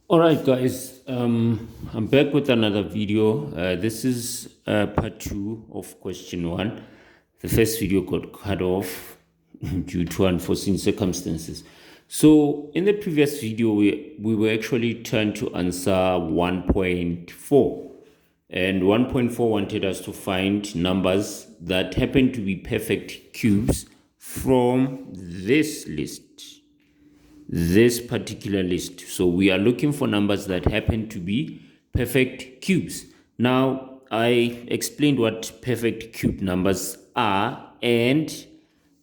All right, guys. I'm back with another video. This is part two of question one. The first video got cut off due to unforeseen circumstances. So, in the previous video, we were actually trying to answer 1.4. And 1.4 wanted us to find numbers that happen to be perfect cubes from this particular list. So we are looking for numbers that happen to be perfect cubes. Now, I explained what perfect cube numbers are, and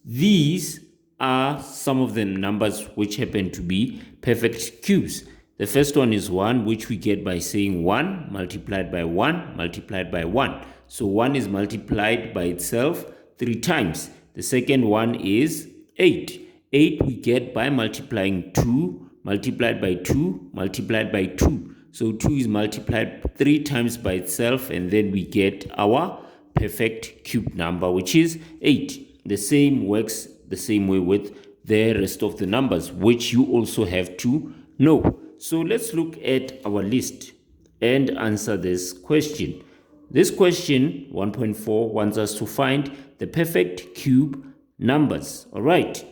these are some of the numbers which happen to be perfect cubes. The first one is 1, which we get by saying 1 multiplied by 1 multiplied by 1. So 1 is multiplied by itself 3 times. The second one is 8. 8 we get by multiplying 2 multiplied by 2 multiplied by 2. So 2 is multiplied 3 times by itself, and then we get our perfect cube number, which is 8. The same works the same way with the rest of the numbers, which you also have to know. So let's look at our list and answer this question. This question, 1.4, wants us to find the perfect cube numbers. All right.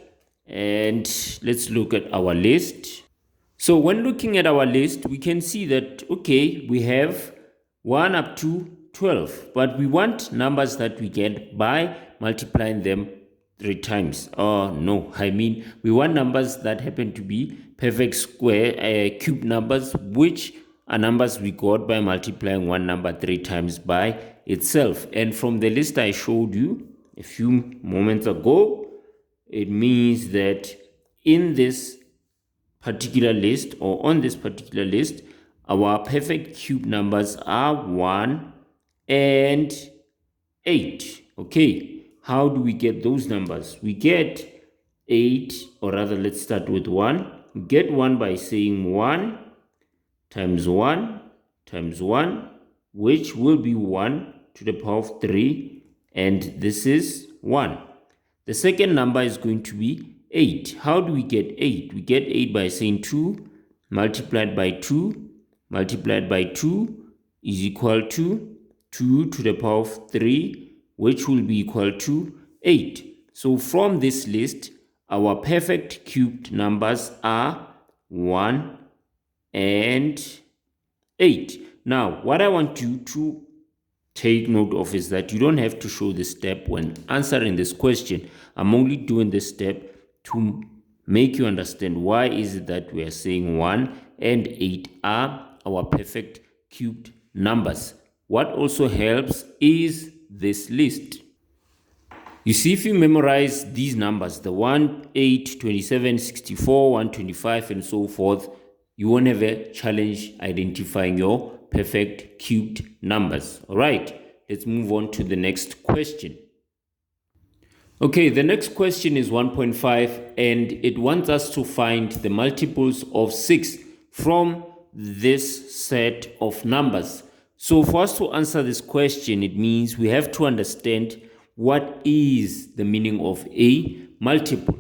And let's look at our list. So when looking at our list, we can see that, okay, we have 1 up to 12, but we want numbers that we get by multiplying them 3 times. Oh, no, I mean, we want numbers that happen to be perfect square cube numbers, which are numbers we got by multiplying one number 3 times by itself. And from the list I showed you a few moments ago, it means that in this particular list, or on this particular list, our perfect cube numbers are 1 and 8. Okay, how do we get those numbers? We get 8, or rather, let's start with 1. We get 1 by saying 1 times 1 times 1, which will be 1 to the power of 3, and this is 1. The second number is going to be 8. How do we get 8? We get 8 by saying 2 multiplied by 2 multiplied by 2 is equal to 2 to the power of 3, which will be equal to 8. So from this list, our perfect cubed numbers are 1 and 8. Now, what I want you to take note of is that you don't have to show this step when answering this question. I'm only doing this step to make you understand why is it that we are saying 1 and 8 are our perfect cubed numbers. What also helps is this list. You see, if you memorize these numbers, the 1, 8, 27, 64, 125, and so forth, you won't have a challenge identifying your perfect cubed numbers. All right, let's move on to the next question. Okay, the next question is 1.5, and it wants us to find the multiples of 6 from this set of numbers. So for us to answer this question, it means we have to understand what is the meaning of a multiple.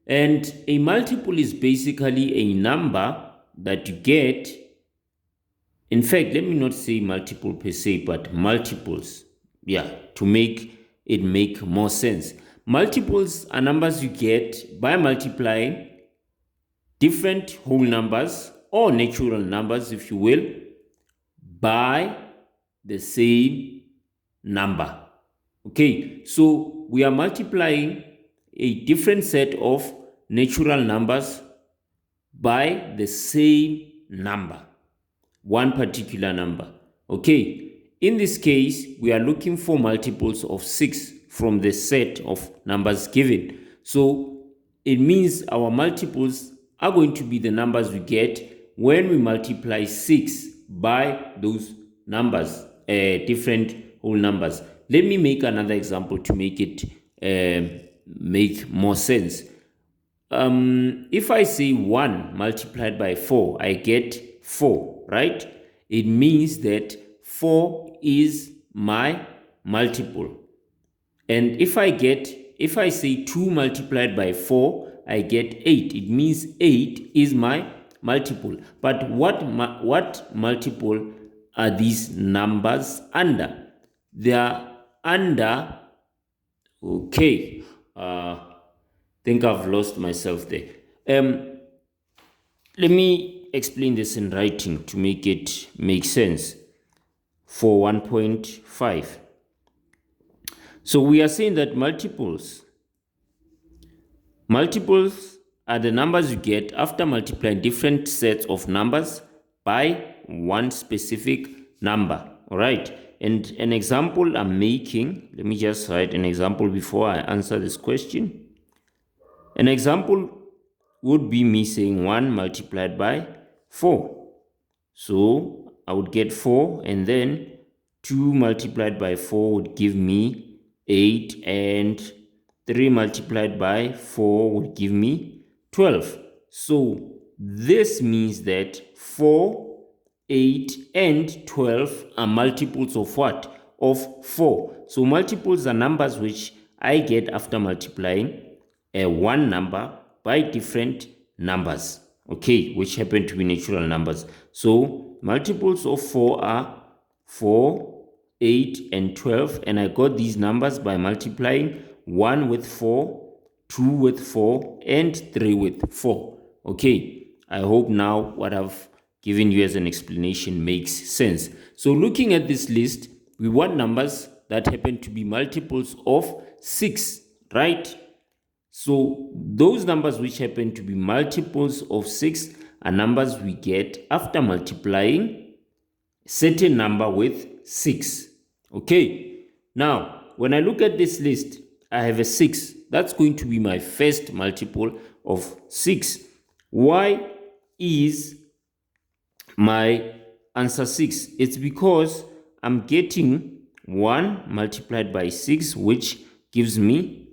And a multiple is basically a number that you get. In fact, let me not say multiple per se, but multiples. Yeah, to make it make more sense. Multiples are numbers you get by multiplying different whole numbers, or natural numbers, if you will, by the same number. Okay, so we are multiplying a different set of natural numbers by the same number, one particular number. Okay, in this case, we are looking for multiples of 6 from the set of numbers given. So it means our multiples are going to be the numbers we get when we multiply 6 by those numbers, different whole numbers. Let me make another example to make it make more sense. If I say 1 multiplied by 4, I get 4, right? It means that 4 is my multiple. And if I say 2 multiplied by 4, I get 8. It means 8 is my multiple. But what multiple are these numbers under? They are under, okay, think I've lost myself there. Let me explain this in writing to make it make sense for 1.5. So we are saying that multiples are the numbers you get after multiplying different sets of numbers by one specific number. All right. And an example I'm making, let me just write an example before I answer this question. An example would be me saying 1 multiplied by 4. So I would get 4, and then 2 multiplied by 4 would give me 8, and 3 multiplied by 4 would give me 12. So this means that 4, 8, and 12 are multiples of what? Of 4. So multiples are numbers which I get after multiplying one number by different numbers, okay, which happen to be natural numbers. So multiples of 4 are 4, 8, and 12, and I got these numbers by multiplying 1 with 4, 2 with 4, and 3 with 4. Okay, I hope now what I've given you as an explanation makes sense. So looking at this list, we want numbers that happen to be multiples of 6, right? So those numbers which happen to be multiples of 6 are numbers we get after multiplying a certain number with 6. Okay, now when I look at this list, I have a 6. That's going to be my first multiple of 6. Why is my answer 6? It's because I'm getting 1 multiplied by 6, which gives me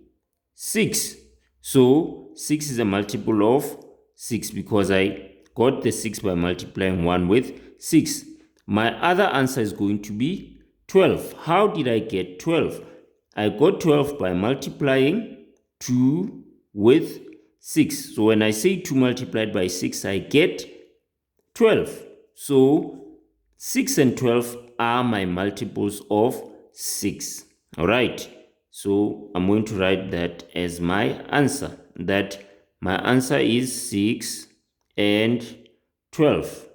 6. So 6 is a multiple of 6 because I got the 6 by multiplying 1 with 6. My other answer is going to be 12. How did I get 12? I got 12 by multiplying 2 with 6. So when I say 2 multiplied by 6, I get 12. So 6 and 12 are my multiples of 6. All right. So I'm going to write that as my answer. That my answer is 6 and 12.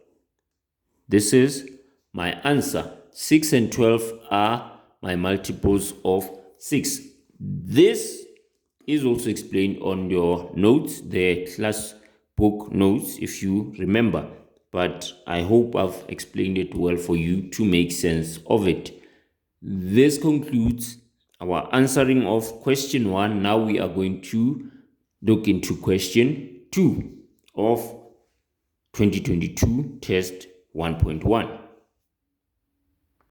This is my answer. 6 and 12 are my multiples of 6. This is also explained on your notes, the class book notes, if you remember. But I hope I've explained it well for you to make sense of it. This concludes our answering of question 1. Now we are going to look into question 2 of 2022 test 1.1.